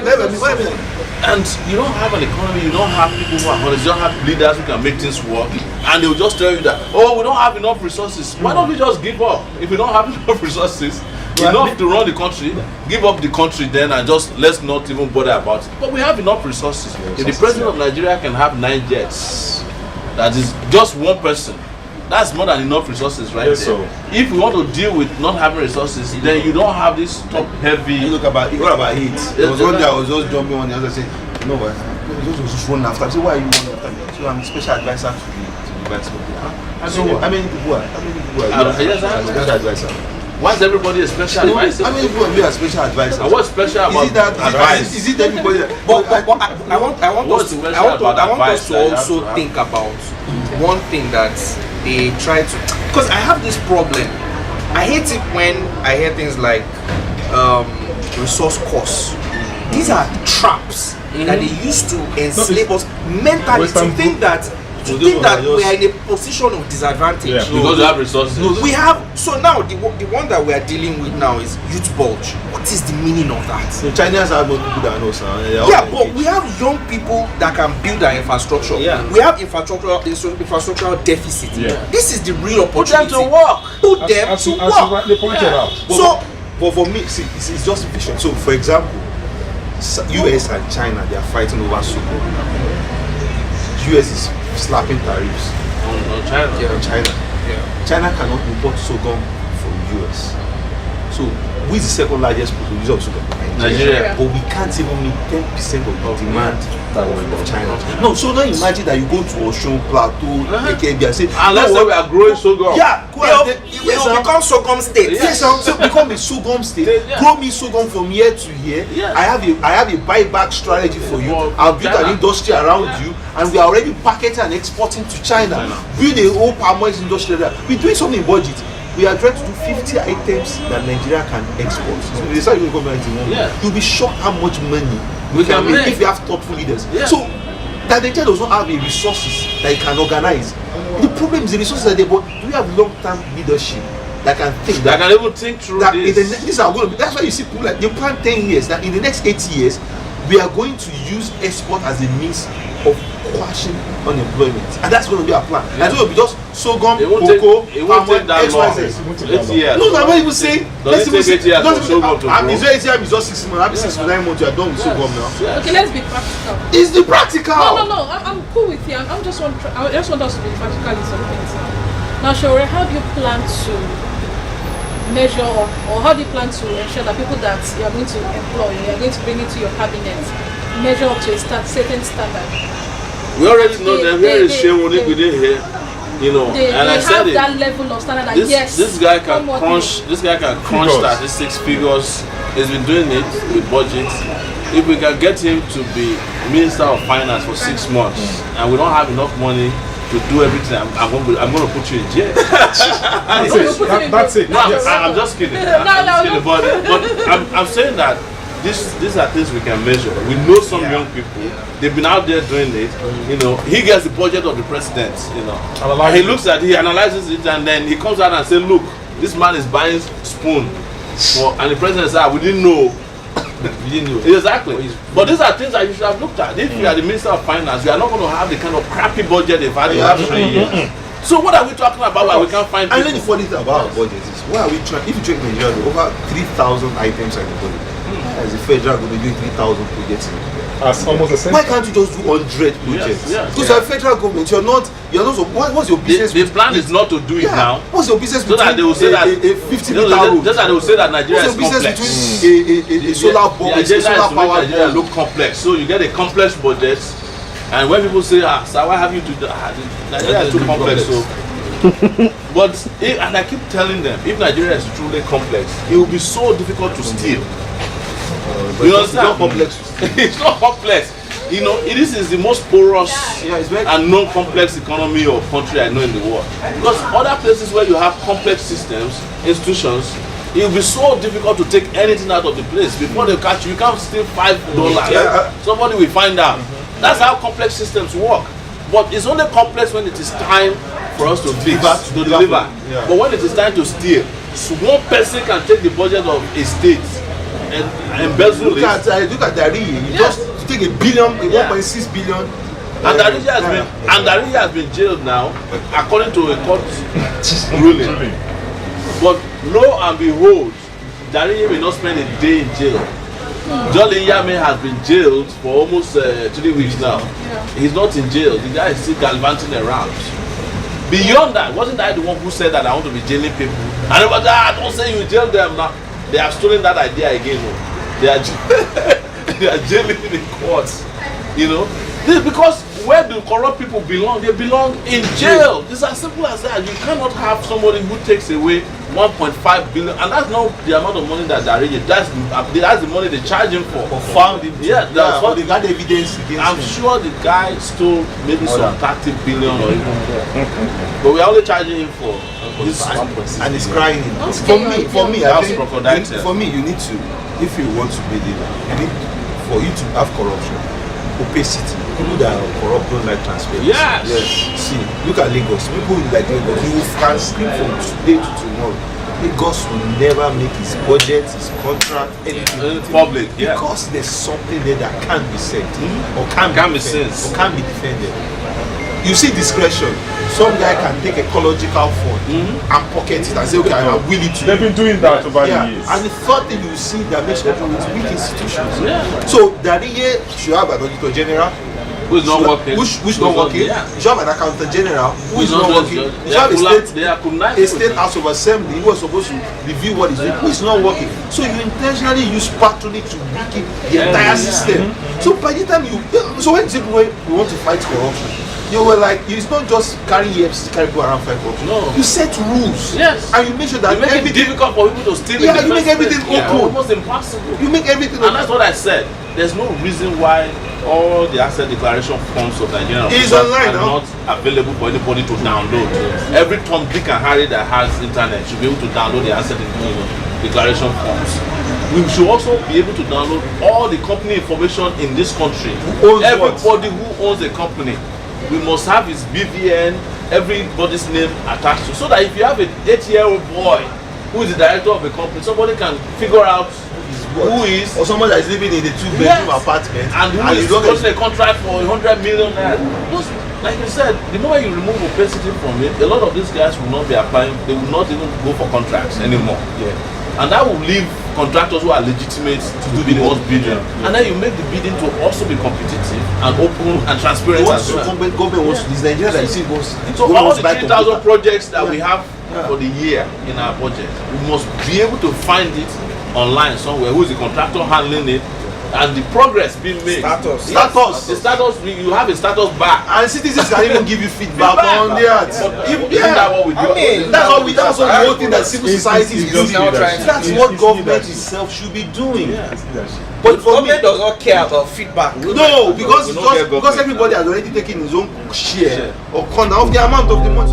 And you don't have an economy, you don't have people who are honest, you don't have leaders who can make things work, and they will just tell you that, oh, we don't have enough resources. Why don't we just give up? If we don't have enough resources, enough to run the country, give up the country then and just let's not even bother about it. But we have enough resources. If the president of Nigeria can have 9 jets, that is just one person, that's more than enough resources right there. So if we want to deal with not having resources, then you don't have this top heavy. Look about what about heat? There was one day I was just jumping on the other saying, you know what, I was just running after. I said, why are you running after me? So I'm a special advisor to the vice president. So how many people are? Special advisor. Why is everybody a special advisor? How many people are a special advisor? And what's special about advice? Is it everybody that, I want us to also think about one thing that they try to, because I have this problem. I hate it when I hear things like resource costs. These are traps that they used to enslave us mentally to think that we are in a position of disadvantage. Yeah. Because we have resources. We have, so now the one that we are dealing with now is youth bulge. What is the meaning of that? So Chinese have more people than us. But we have young people that can build our infrastructure. Yeah. We have infrastructural deficit. Yeah. This is the real opportunity. Put them to work. Put them to work. As you rightly pointed out. But for me, see, it's just efficient. So for example, US and China, they are fighting over sugar. US is slapping tariffs on China. China cannot import sorghum from US. So who is the second largest producer of sorghum? Nigeria. But we can't even meet 10% of the demand of China. No, so now imagine that you go to Osun Plateau, AKB and say, unless we are growing sorghum. Yeah, it will become sorghum state. Yes, so become a sorghum state. Grow me sorghum from year to year. Yeah. I have a buyback strategy for you. I'll build an industry around you, and we are already packaging and exporting to China. Build a whole palm oil industry there. We're doing something in budget. We are trying to do 50 items that Nigeria can export. So they start going to you'll be shocked how much money we can make if we have thoughtful leaders. Yeah. So that Nigeria does not have the resources that it can organize. The problem is the resources that but we have long-term leadership that can think that can even think through that this. These are going to be, that's why you see people like they plan 10 years that in the next 80 years we are going to use export as a means of quashing unemployment, and that's going to be our plan. That's going to be just sorghum, cocoa, palm oil, XYZ. 8 years. No, I'm not even saying. Does it take 8 years for sorghum to grow? It's 8 years, it's just 6 months. After 6 to 9 months, you are done with sorghum now. Okay, let's be practical. It's the practical. No. I'm cool with you. I just want us to be practical in some things. Now, Sowore, how do you plan to measure or how do you plan to ensure that people that you are going to employ, you are going to bring into your cabinet, measure up to a certain standard? We already know that here is Seun Onigbinde here, you know, and I said it. That level of standard. This guy can crunch. This guy can crunch statistics, figures. He's been doing it with budgets. If we can get him to be Minister of Finance for 6 months, and we don't have enough money to do everything, I'm going to put you in jail. That's it. No, I'm just kidding. But I'm saying that. These are things we can measure. We know some young people, they've been out there doing it. You know, he gets the budget of the president, you know. And he looks at it, he analyzes it, and then he comes out and says, look, this man is buying spoon. And the president said, we didn't know. We didn't know. Exactly. But these are things that you should have looked at. If you are the Minister of Finance, you are not going to have the kind of crappy budget they've had in the last 3 years. So what are we talking about why we can't find people? And then the funny thing about our budget is, why are we trying, if you check Nigeria, over 3,000 items are in the budget. As the federal going to do 3,000 projects in That's almost the same. Why can't you just do 100 projects? Because you're a federal government, you're not so what's your business? The plan is not to do it now. What's your business so that they will say that a 50-meter road? Just that they will say that Nigeria is complex. What's your business between a solar power? Nigeria look complex. So you get a complex budget, and when people say, sir, why have you to Nigeria is too complex? So but and I keep telling them, if Nigeria is truly complex, it will be so difficult to steal. You understand? It's not complex. It's not complex. You know, this is the most porous and non-complex economy or country I know in the world. Because other places where you have complex systems, institutions, it will be so difficult to take anything out of the place. Before they catch you, you can't steal $5. Somebody will find out. That's how complex systems work. But it's only complex when it is time for us to deliver. But when it is time to steal, so one person can take the budget of a state embezzle look at Dariye. You just take a billion, 1.6 billion. And Dariye has been jailed now, according to a court ruling. But lo and behold, Dariye will not spend a day in jail. Jolly Yame has been jailed for almost 3 weeks now. He's not in jail. The guy is still gallivanting around. Beyond that, wasn't I the one who said that I want to be jailing people? And it was don't say you jail them now. They have stolen that idea again. They are they are jailing in the courts. You know, this is because where do corrupt people belong? They belong in jail. It's as simple as that. You cannot have somebody who takes away 1.5 billion, and that's not the amount of money that Dariye. That's the money they charge him for. Found him. That's what they got evidence against I'm him. sure the guy stole maybe some 30 billion or even more. But we're only charging him for this, and he's crying. For me, I think for me, you need to, if you want to be leader, you need for you to have corruption, opacity. People that are corrupt don't like transparency. Yes. See, look at Lagos. People like Lagos, you can sleep from today to tomorrow. Lagos will never make his budget, his contract, anything public. Because there's something there that can't be said or can't be defended. You see discretion. Some guy can take ecological fund and pocket it and say, okay, I'm willing to. They've been doing that over the years. And the third thing you see that makes people with weak institutions. So Dariye should have an auditor general who's not working. Who's not working. You should have an accountant general who is not working. You should have a state house of assembly who was supposed to review what is doing, who is not working. So you intentionally use patronage to weaken the entire system. So by the time when we want to fight corruption, you were like, it's not just carrying EFCC, carry people around fight corruption. No. You set rules. Yes. And you make sure that you make it difficult for people to steal. Yeah, you make everything open. Almost impossible. You make everything open. And that's what I said. There's no reason why all the asset declaration forms of Nigeria are not available for anybody to download. Every Tom, Dick and Harry that has internet should be able to download the asset declaration forms. We should also be able to download all the company information in this country. Everybody who owns a company, we must have his BVN, everybody's name attached to, so that if you have an 8-year-old boy who is the director of a company, somebody can figure out who is, or someone that is living in a 2-bedroom apartment and who is getting a contract for 100 million naira. Like you said, the moment you remove opacity from it, a lot of these guys will not be applying. They will not even go for contracts anymore. And that will leave contractors who are legitimate to do the most bidding. And then you make the bidding to also be competitive and open and transparent. Government wants this Nigeria that you see goes. So all the 3,000 projects that we have for the year in our budget, we must be able to find it online somewhere. Who is the contractor handling it? And the progress being made. Status. The status. You have a status bar, and citizens can even give you feedback on that. That's what we do. That's what the whole thing that civil society is doing. That's what government itself should be doing. But government does not care about feedback. No, because everybody has already taken his own share or corner of the amount of the money.